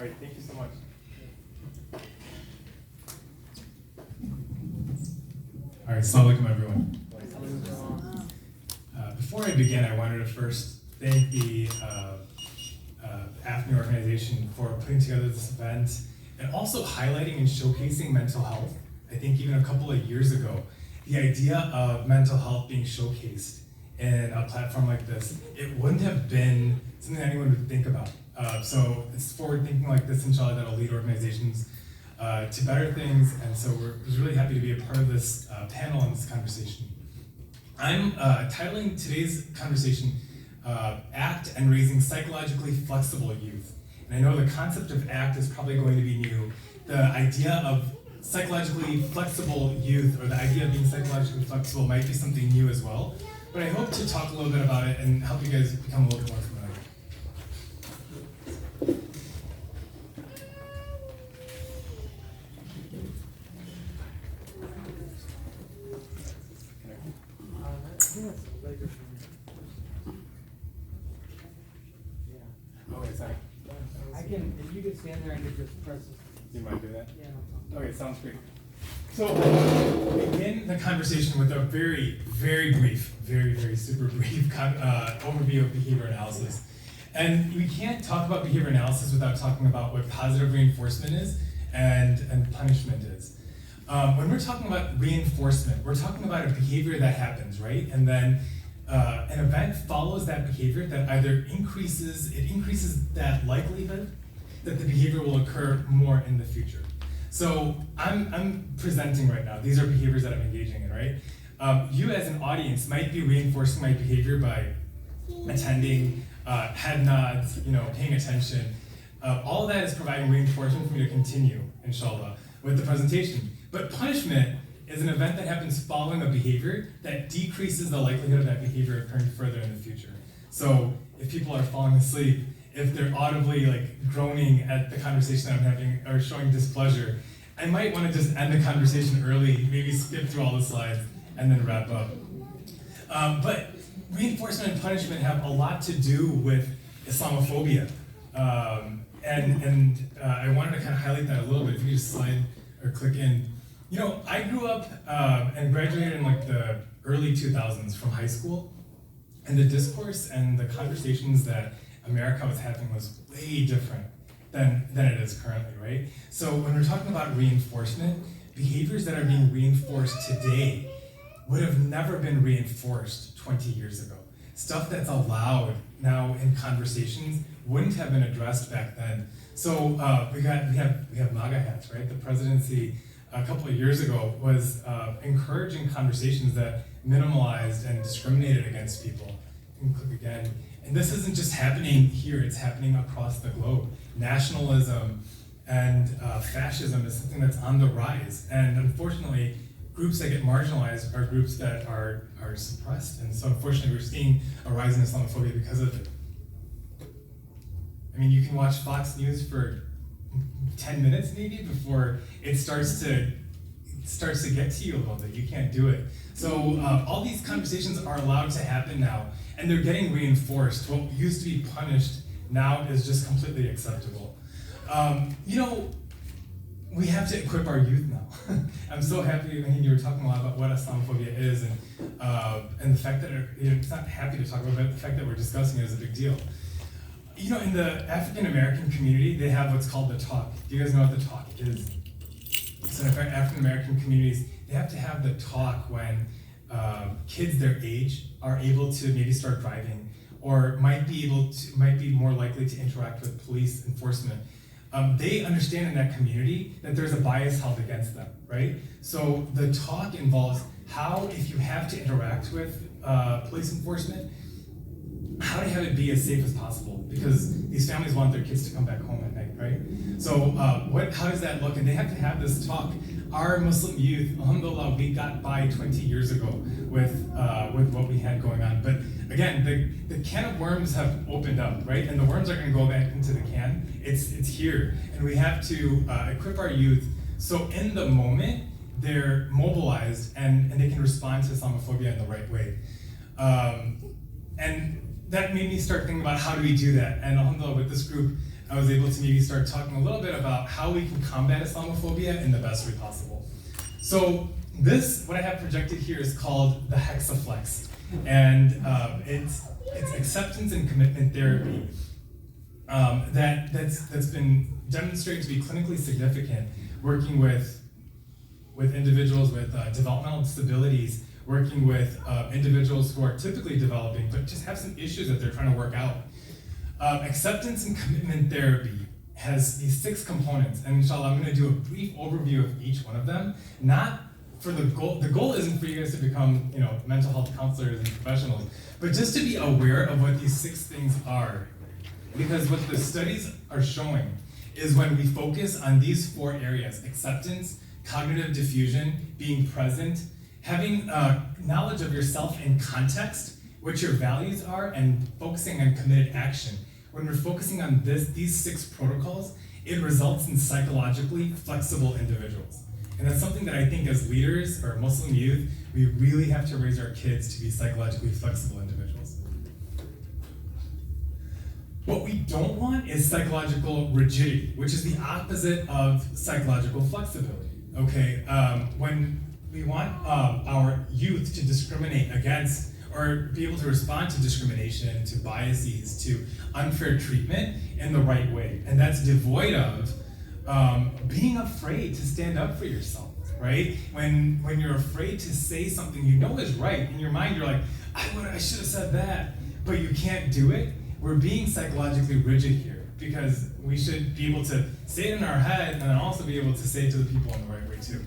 All right, thank you so much. All right, assalamu alaikum everyone. Before I begin, I wanted to first thank the AFNI organization for putting together this event and also highlighting and showcasing mental health. I think even a couple of years ago, the idea of mental health being showcased in a platform like this, it wouldn't have been something that anyone would think about. So it's forward thinking like this, inshallah, that'll lead organizations to better things, and so we're really happy to be a part of this panel and this conversation. I'm titling today's conversation ACT and Raising Psychologically Flexible Youth. And I know the concept of ACT is probably going to be new. The idea of psychologically flexible youth, or the idea of being psychologically flexible, might be something new as well. But I hope to talk a little bit about it and help you guys become a little bit more familiar. Okay, sorry. If you could stand there and just press. Do you mind doing that? Yeah, no problem. Okay, sounds great. So I begin the conversation with a very, very brief, very super brief overview of behavior analysis. And we can't talk about behavior analysis without talking about what positive reinforcement is and punishment is. When we're talking about reinforcement, we're talking about a behavior that happens, right? And then an event follows that behavior that either increases that likelihood that the behavior will occur more in the future. So I'm presenting right now. These are behaviors that I'm engaging in, right? You as an audience might be reinforcing my behavior by attending, head nods, paying attention. All of that is providing reinforcement for me to continue, inshallah, with the presentation. But punishment is an event that happens following a behavior that decreases the likelihood of that behavior occurring further in the future. So if people are falling asleep, if they're audibly groaning at the conversation that I'm having or showing displeasure, I might want to just end the conversation early, maybe skip through all the slides and then wrap up. But reinforcement and punishment have a lot to do with Islamophobia. And I wanted to kind of highlight that a little bit. If you could just slide or click in. I grew up and graduated in the early 2000s from high school, and the discourse and the conversations that America was having was way different than it is currently, right? So when we're talking about reinforcement, behaviors that are being reinforced today would have never been reinforced 20 years ago. Stuff that's allowed now in conversations wouldn't have been addressed back then. So we have MAGA hats, right? The presidency a couple of years ago was encouraging conversations that minimalized and discriminated against people. You can click again. And this isn't just happening here, it's happening across the globe. Nationalism and fascism is something that's on the rise. And unfortunately, groups that get marginalized are groups that are suppressed. And so unfortunately, we're seeing a rise in Islamophobia because of it. I mean, you can watch Fox News for 10 minutes maybe before it starts to get to you a little bit. You can't do it. So all these conversations are allowed to happen now, and they're getting reinforced. What used to be punished now is just completely acceptable. We have to equip our youth now. I'm so happy when you were talking a lot about what Islamophobia is, and the fact that it's not happy to talk about it, but the fact that we're discussing it is a big deal. In the African American community, they have what's called the talk. Do you guys know what the talk is? So in African American communities, they have to have the talk when kids their age are able to maybe start driving, or might be more likely to interact with police enforcement. They understand in that community that there's a bias held against them, right? So the talk involves how, if you have to interact with police enforcement, how to have it be as safe as possible, because these families want their kids to come back home at night, right? So how does that look? And they have to have this talk. Our Muslim youth, alhamdulillah, we got by 20 years ago with what we had going on. But again, the can of worms have opened up, right? And the worms are going to go back into the can. It's here, and we have to equip our youth so in the moment they're mobilized and they can respond to Islamophobia in the right way. And that made me start thinking about how do we do that. And alhamdulillah, with this group, I was able to maybe start talking a little bit about how we can combat Islamophobia in the best way possible. So this, what I have projected here, is called the Hexaflex, and it's acceptance and commitment therapy that's been demonstrated to be clinically significant, working with individuals with developmental disabilities, working with individuals who are typically developing but just have some issues that they're trying to work out. Acceptance and commitment therapy has these 6 components, and inshallah, I'm going to do a brief overview of each one of them. Not for the goal. The goal isn't for you guys to become, mental health counselors and professionals, but just to be aware of what these 6 things are. Because what the studies are showing is when we focus on these 4 areas: acceptance, cognitive diffusion, being present, having knowledge of yourself in context, what your values are, and focusing on committed action. When we're focusing on these 6 protocols, it results in psychologically flexible individuals. And that's something that I think as leaders or Muslim youth, we really have to raise our kids to be psychologically flexible individuals. What we don't want is psychological rigidity, which is the opposite of psychological flexibility. Okay, when we want our youth to discriminate against or be able to respond to discrimination, to biases, to unfair treatment in the right way. And that's devoid of being afraid to stand up for yourself, right? When you're afraid to say something you know is right, in your mind you're like, I should have said that, but you can't do it. We're being psychologically rigid here, because we should be able to say it in our head and then also be able to say it to the people in the right way too.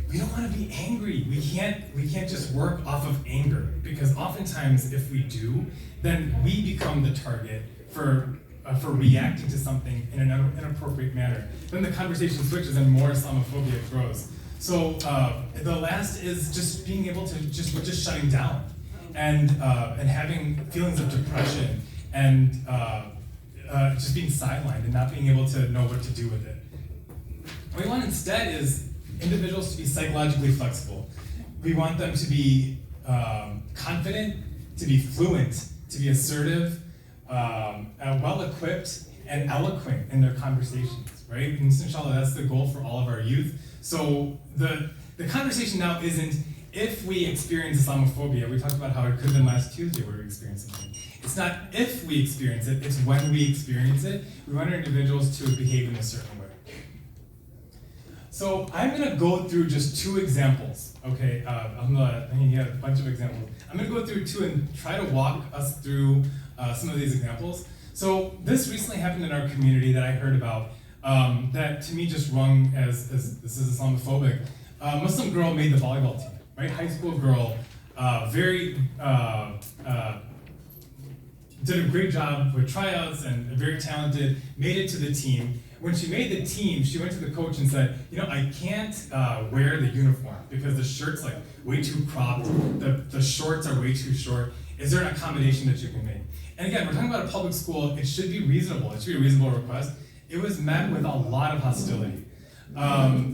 We don't want to be angry. We can't just work off of anger, because oftentimes if we do, then we become the target for reacting to something in an inappropriate manner. Then the conversation switches and more Islamophobia grows. So the last is just being able to just shutting down and having feelings of depression and just being sidelined and not being able to know what to do with it. What we want instead is individuals to be psychologically flexible. We want them to be confident, to be fluent, to be assertive, well-equipped, and eloquent in their conversations, right? And inshallah, that's the goal for all of our youth. So the conversation now isn't if we experience Islamophobia. We talked about how it could have been last Tuesday where we experienced something. It's not if we experience it, it's when we experience it. We want our individuals to behave in a certain way. So I'm going to go through just 2 examples, okay? You have a bunch of examples. I'm going to go through 2 and try to walk us through some of these examples. So this recently happened in our community that I heard about that to me just rung as this is Islamophobic. A Muslim girl made the volleyball team, right? High school girl, did a great job with tryouts and very talented, made it to the team. When she made the team, she went to the coach and said, I can't wear the uniform because the shirt's like way too cropped, the shorts are way too short. Is there an accommodation that you can make? And again, we're talking about a public school. It should be reasonable. It should be a reasonable request. It was met with a lot of hostility.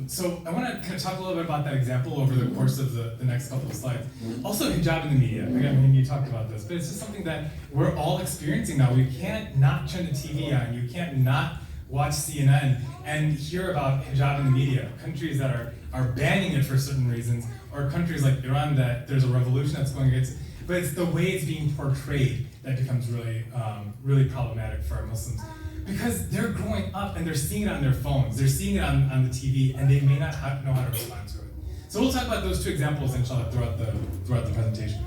So I want to kind of talk a little bit about that example over the course of the next couple of slides. Also, hijab in the media. Again, you talked about this, but it's just something that we're all experiencing now. We can't not turn the TV on. You can't not watch CNN and hear about hijab in the media. Countries that are banning it for certain reasons, or countries like Iran that there's a revolution that's going against. But it's the way it's being portrayed that becomes really problematic for our Muslims. Because they're growing up and they're seeing it on their phones, they're seeing it on the TV, and they may not know how to respond to it. So we'll talk about those 2 examples, inshallah, throughout the presentation.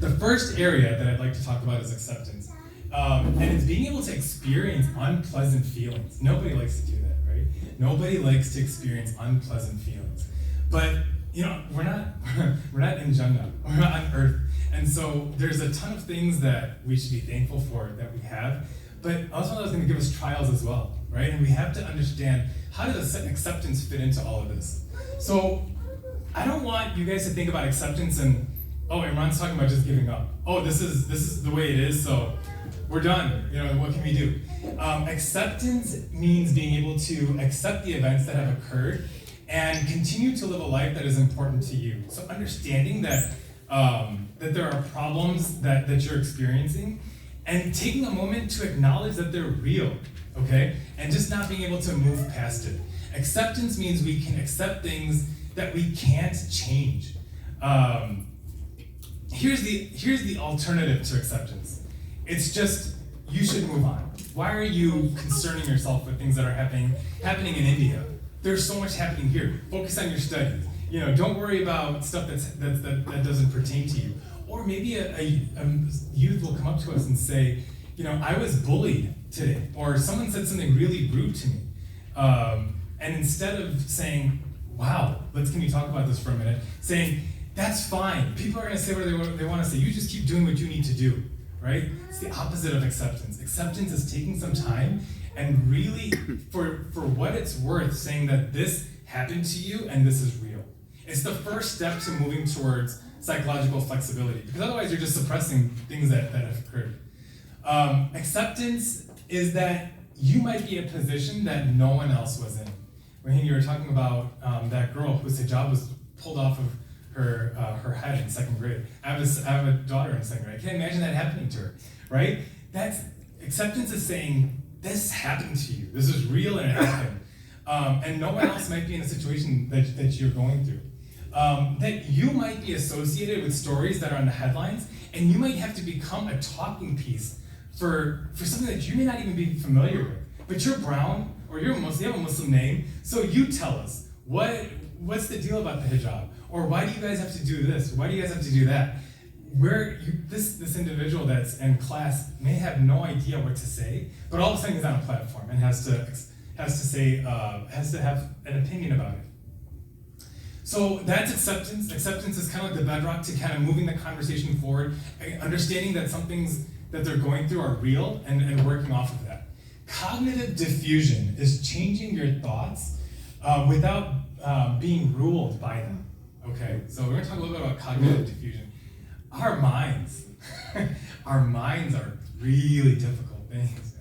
The first area that I'd like to talk about is acceptance. And it's being able to experience unpleasant feelings. Nobody likes to do that, right? Nobody likes to experience unpleasant feelings. But we're not in Jannah, we're not on earth. And so there's a ton of things that we should be thankful for that we have. But also that's going to give us trials as well, right? And we have to understand, how does acceptance fit into all of this? So I don't want you guys to think about acceptance and, Imran's talking about just giving up. This is the way it is, so we're done. What can we do? Acceptance means being able to accept the events that have occurred and continue to live a life that is important to you. So understanding that there are problems that you're experiencing, and taking a moment to acknowledge that they're real, okay? And just not being able to move past it. Acceptance means we can accept things that we can't change. Here's the alternative to acceptance. It's just, you should move on. Why are you concerning yourself with things that are happening in India? There's so much happening here. Focus on your studies. Don't worry about stuff that doesn't pertain to you. Or maybe a youth will come up to us and say, I was bullied today, or someone said something really rude to me. And instead of saying, wow, can you talk about this for a minute? Saying, that's fine. People are going to say what they want to say. You just keep doing what you need to do, right? It's the opposite of acceptance. Acceptance is taking some time and really, for what it's worth, saying that this happened to you and this is real. It's the first step to moving towards psychological flexibility, because otherwise you're just suppressing things that have occurred. Acceptance is that you might be in a position that no one else was in. When you were talking about that girl whose hijab was pulled off of her head in second grade. I have a daughter in second grade. I can't imagine that happening to her, right? That's acceptance is saying, this happened to you. This is real and it happened. And no one else might be in a situation that you're going through. That you might be associated with stories that are on the headlines, and you might have to become a talking piece for something that you may not even be familiar with. But you're brown, or you have a Muslim name, so you tell us, what's the deal about the hijab? Or why do you guys have to do this? Why do you guys have to do that? This individual that's in class may have no idea what to say, but all of a sudden he's on a platform and has to have an opinion about it. So that's acceptance. Acceptance is kind of like the bedrock to kind of moving the conversation forward, understanding that some things that they're going through are real and working off of that. Cognitive diffusion is changing your thoughts without being ruled by them. Okay, so we're going to talk a little bit about cognitive diffusion. Our minds are really difficult things.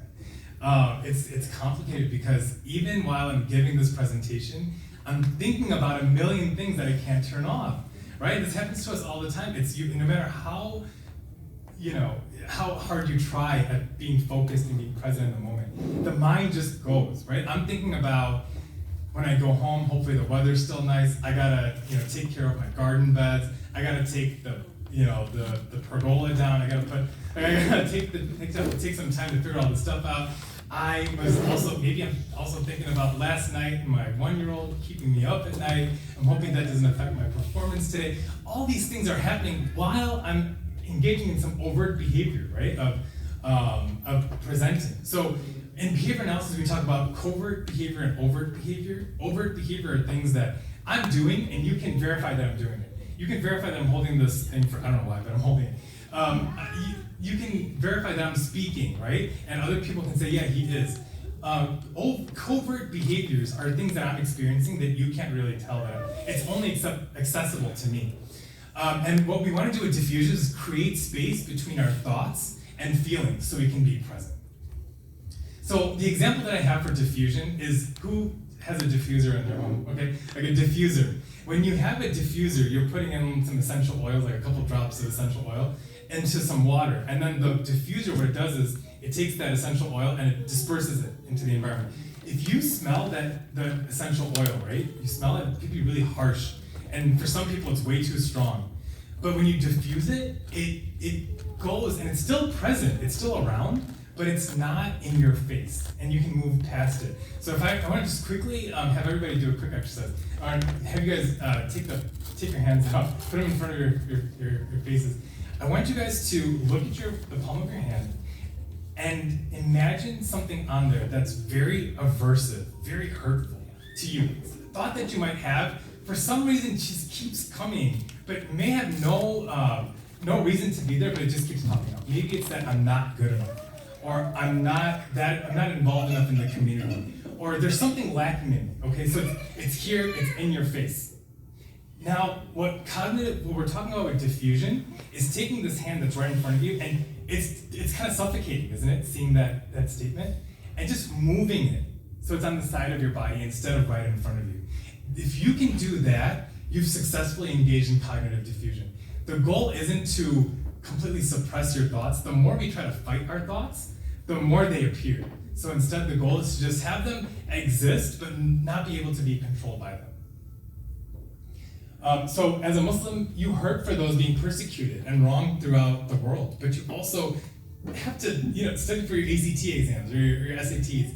It's complicated because even while I'm giving this presentation, I'm thinking about a million things that I can't turn off, right? This happens to us all the time. No matter how hard you try at being focused and being present in the moment, the mind just goes, right? I'm thinking about when I go home, hopefully the weather's still nice. I gotta, take care of my garden beds. I gotta take the pergola down. I gotta take some time to figure all this stuff out. I'm also thinking about last night and my 1-year-old keeping me up at night. I'm hoping that doesn't affect my performance today. All these things are happening while I'm engaging in some overt behavior, right? Of presenting. So in behavior analysis, we talk about covert behavior and overt behavior. Overt behavior are things that I'm doing, and you can verify that I'm doing it. You can verify that I'm holding this thing I don't know why, but I'm holding it. You can verify that I'm speaking, right? And other people can say, yeah, he is. Covert behaviors are things that I'm experiencing that you can't really tell that it's only accessible to me. And what we want to do with diffusion is create space between our thoughts and feelings so we can be present. So the example that I have for diffusion is, who has a diffuser in their home? Okay, like a diffuser. When you have a diffuser, you're putting in some essential oils, like a couple drops of essential oil, into some water. And then the diffuser, what it does is, it takes that essential oil and it disperses it into the environment. If you smell the essential oil, right? You smell it, it could be really harsh. And for some people, it's way too strong. But when you diffuse it, it goes, and it's still present, it's still around, but it's not in your face, and you can move past it. So if I want to just quickly have everybody do a quick exercise. Have you guys take your hands out, put them in front of your faces. I want you guys to look at the palm of your hand and imagine something on there that's very aversive, very hurtful to you. It's a thought that you might have, for some reason just keeps coming, but may have no reason to be there, but it just keeps popping up. Maybe it's that I'm not good enough, or I'm not involved enough in the community, or there's something lacking in me. Okay, so it's here, it's in your face. Now, what we're talking about with diffusion is taking this hand that's right in front of you, and it's kind of suffocating, isn't it? Seeing that statement, and just moving it so it's on the side of your body instead of right in front of you. If you can do that, you've successfully engaged in cognitive diffusion. The goal isn't to completely suppress your thoughts, the more we try to fight our thoughts, the more they appear. So instead, the goal is to just have them exist, but not be able to be controlled by them. So as a Muslim, you hurt for those being persecuted and wronged throughout the world, but you also have to, study for your ACT exams or your SATs.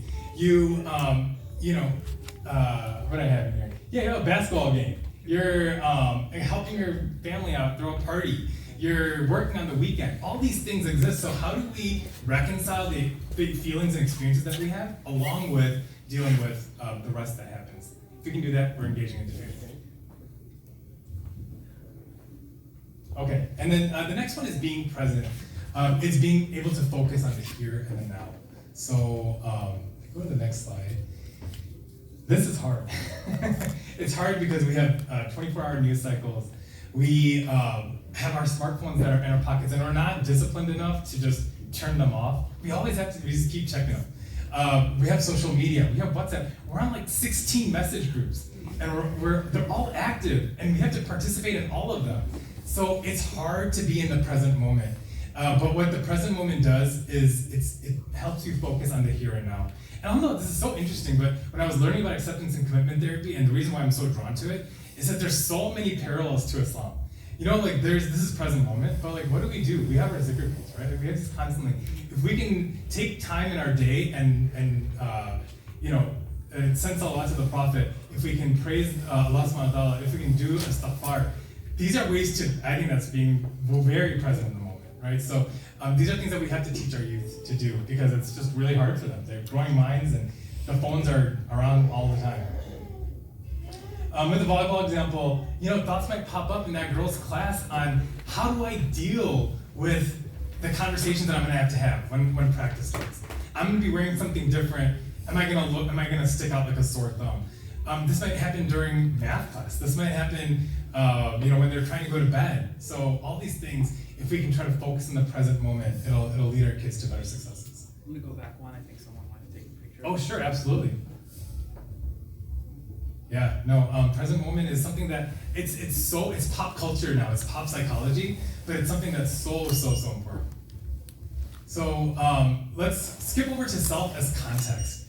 What do I have in here? Yeah, you have a basketball game. You're helping your family out, throw a party. You're working on the weekend. All these things exist. So how do we reconcile the feelings and experiences that we have, along with dealing with the rest that happens? If we can do that, we're engaging in debate. Okay, and then the next one is being present. It's being able to focus on the here and the now. So go to the next slide. This is hard. It's hard because we have 24-hour news cycles. We have our smartphones that are in our pockets, and we're not disciplined enough to just turn them off. We just keep checking them. We have social media, we have WhatsApp. We're on like 16 message groups, and they're all active, and we have to participate in all of them. So it's hard to be in the present moment. But what the present moment does is it helps you focus on the here and now. And I don't know, this is so interesting, but when I was learning about acceptance and commitment therapy, and the reason why I'm so drawn to it, is that there's so many parallels to Islam. This is present moment, but what do? We have our zikr beats, right? We have this constantly. If we can take time in our day and send salat to the Prophet, if we can praise Allah subhanahu wa ta'ala, if we can do istighfar, these are ways I think that's being very present in the moment, right? So these are things that we have to teach our youth to do because it's just really hard for them. They're growing minds and the phones are around all the time. With the volleyball example, thoughts might pop up in that girl's class on how do I deal with the conversations that I'm gonna have to have when practice starts. I'm gonna be wearing something different. Am I gonna stick out like a sore thumb? This might happen during math class. This might happen, when they're trying to go to bed. So all these things, if we can try to focus in the present moment, it'll lead our kids to better successes. I'm gonna go back one. I think someone wanted to take a picture. Oh, sure, absolutely. Yeah, no, present moment is something that it's pop culture now. It's pop psychology, but it's something that's so important. So let's skip over to self as context.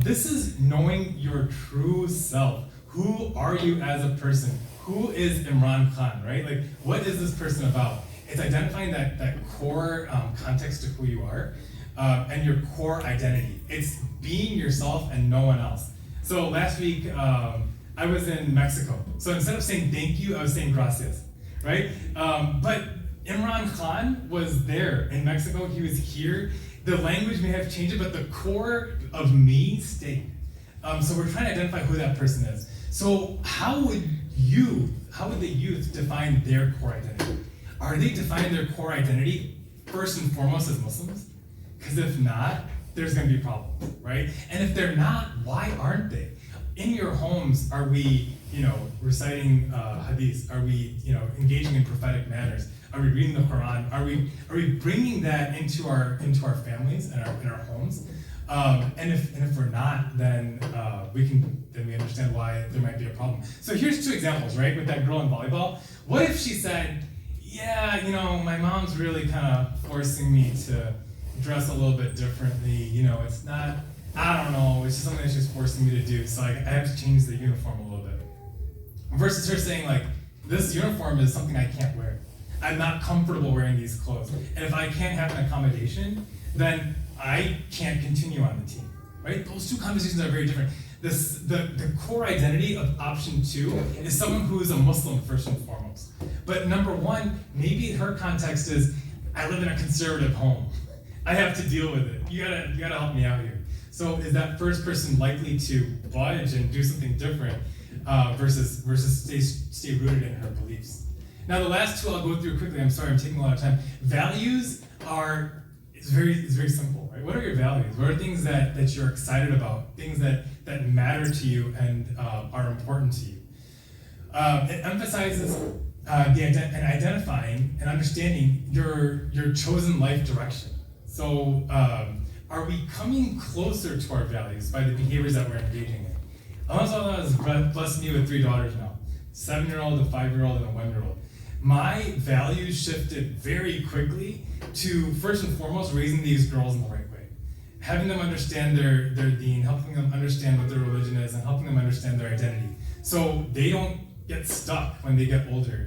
This is knowing your true self. Who are you as a person? Who is Imran Khan, right? What is this person about? It's identifying that core context to who you are and your core identity. It's being yourself and no one else. So last week, I was in Mexico. So instead of saying thank you, I was saying gracias, right? But Imran Khan was there in Mexico. He was here. The language may have changed, but the core of me stayed. So we're trying to identify who that person is. So how would the youth define their core identity? Are they defining their core identity first and foremost as Muslims? Because if not, there's going to be problems, right? And if they're not, why aren't they? In your homes, are we, reciting hadiths? Are we, engaging in prophetic manners? Are we reading the Quran? Are we bringing that into our families and in our homes? And if we're not, then we understand why there might be a problem. So here's two examples, right? With that girl in volleyball. What if she said, yeah, my mom's really kind of forcing me to dress a little bit differently. It's not, I don't know, it's just something that she's forcing me to do. So I have to change the uniform a little bit. Versus her saying this uniform is something I can't wear. I'm not comfortable wearing these clothes. And if I can't have an accommodation, then I can't continue on the team, right? Those two conversations are very different. The core identity of option 2 is someone who is a Muslim first and foremost. But number 1, maybe her context is, I live in a conservative home. I have to deal with it. You gotta help me out here. So is that first person likely to budge and do something different versus stay rooted in her beliefs? Now the last two I'll go through quickly. I'm sorry, I'm taking a lot of time. Values it's very simple, right? What are your values? What are things that you're excited about? Things that matter to you and are important to you. It emphasizes identifying and understanding your chosen life direction. So are we coming closer to our values by the behaviors that we're engaging in? Allah has blessed me with 3 daughters now, 7-year-old, a 5-year-old, and a 1-year-old. my values shifted very quickly to, first and foremost, raising these girls in the right way. Having them understand their deen, helping them understand what their religion is, and helping them understand their identity. So they don't get stuck when they get older.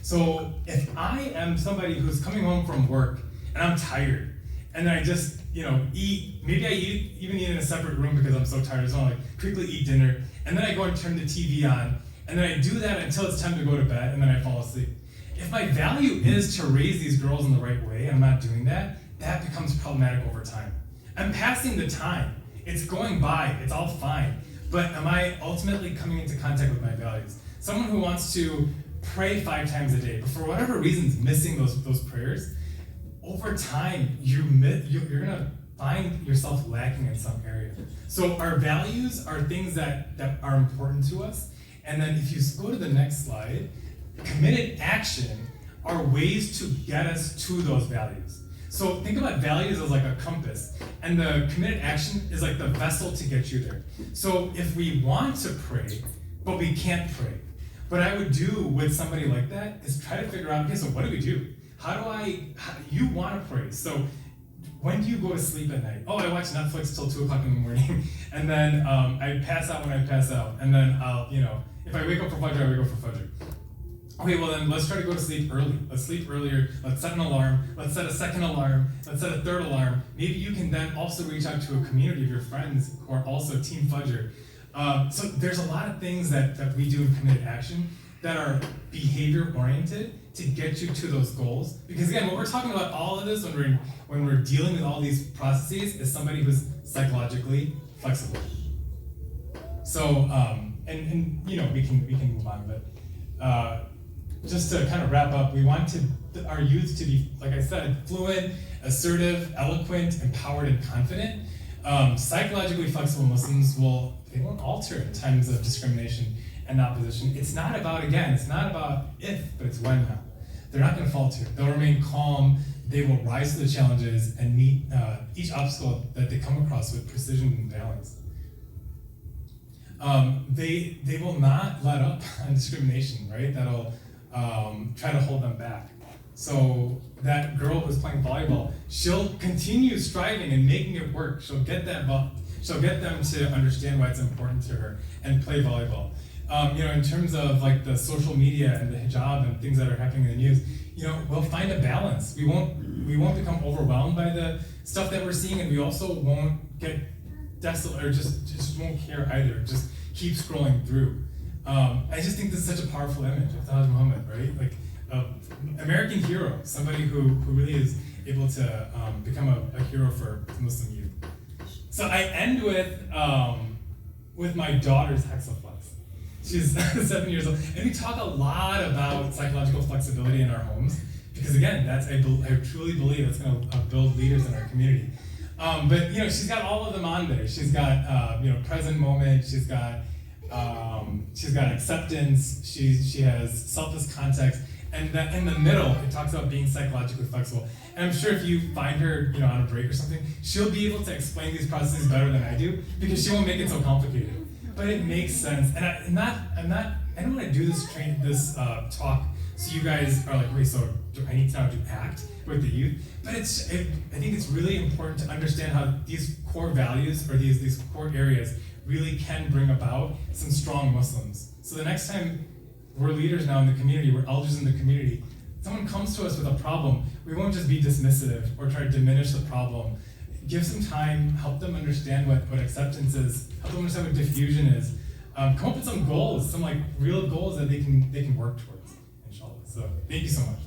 So if I am somebody who's coming home from work and I'm tired, and then I just, eat, maybe I even eat in a separate room because I'm so tired, I just want to quickly eat dinner, and then I go and turn the TV on, and then I do that until it's time to go to bed, and then I fall asleep. If my value is to raise these girls in the right way, and I'm not doing that, that becomes problematic over time. I'm passing the time. It's going by, it's all fine. But am I ultimately coming into contact with my values? Someone who wants to pray 5 times a day, but for whatever reason is missing those prayers, over time, you're gonna find yourself lacking in some area. So our values are things that are important to us. And then if you go to the next slide, committed action are ways to get us to those values. So think about values as like a compass, and the committed action is like the vessel to get you there. So if we want to pray, but we can't pray, what I would do with somebody like that is try to figure out, okay, so what do we do? You want to pray, so when do you go to sleep at night? Oh, I watch Netflix till 2 o'clock in the morning, and then I pass out when I pass out, and then if I wake up for Fajr, I wake up for Fajr. Okay, well then let's try to go to sleep early. Let's sleep earlier. Let's set an alarm. Let's set a second alarm. Let's set a third alarm. Maybe you can then also reach out to a community of your friends who are also Team Fajr. So there's a lot of things that we do in committed action that are behavior oriented to get you to those goals. Because again, when we're talking about all of this, when we're dealing with all these processes, is somebody who's psychologically flexible. So and we can move on, but just to kind of wrap up, we want our youth to be, like I said, fluent, assertive, eloquent, empowered, and confident. Psychologically flexible Muslims they won't alter in times of discrimination and opposition. It's not about if, but it's when now. They're not going to falter. They'll remain calm. They will rise to the challenges and meet each obstacle that they come across with precision and balance. They will not let up on discrimination, right? That'll try to hold them back. So that girl who's playing volleyball, she'll continue striving and making it work. She'll get them to understand why it's important to her and play volleyball. In terms of like the social media and the hijab and things that are happening in the news, we'll find a balance. We won't become overwhelmed by the stuff that we're seeing, and we also won't get desolate or just won't care either. Just keep scrolling through. I just think this is such a powerful image of Taj Muhammad, right? Like American hero, somebody who really is able to become a hero for Muslim youth. So I end with my daughter's Hexaflex. She's 7 years old, and we talk a lot about psychological flexibility in our homes because again, I truly believe it's going to build leaders in our community. But she's got all of them on there. She's got present moment. She's got acceptance. She has selfless context, and that in the middle, it talks about being psychologically flexible. And I'm sure if you find her, on a break or something, she'll be able to explain these processes better than I do because she won't make it so complicated. But it makes sense, and I don't want to do this talk so you guys are like, wait, so do I need to now to act with the youth? But I think it's really important to understand how these core values or these core areas really can bring about some strong Muslims. So the next time we're leaders now in the community, we're elders in the community, someone comes to us with a problem, we won't just be dismissive or try to diminish the problem. Give some time, help them understand what acceptance is, help them understand what diffusion is. Come up with some goals, some like real goals that they can work towards, inshallah. So thank you so much.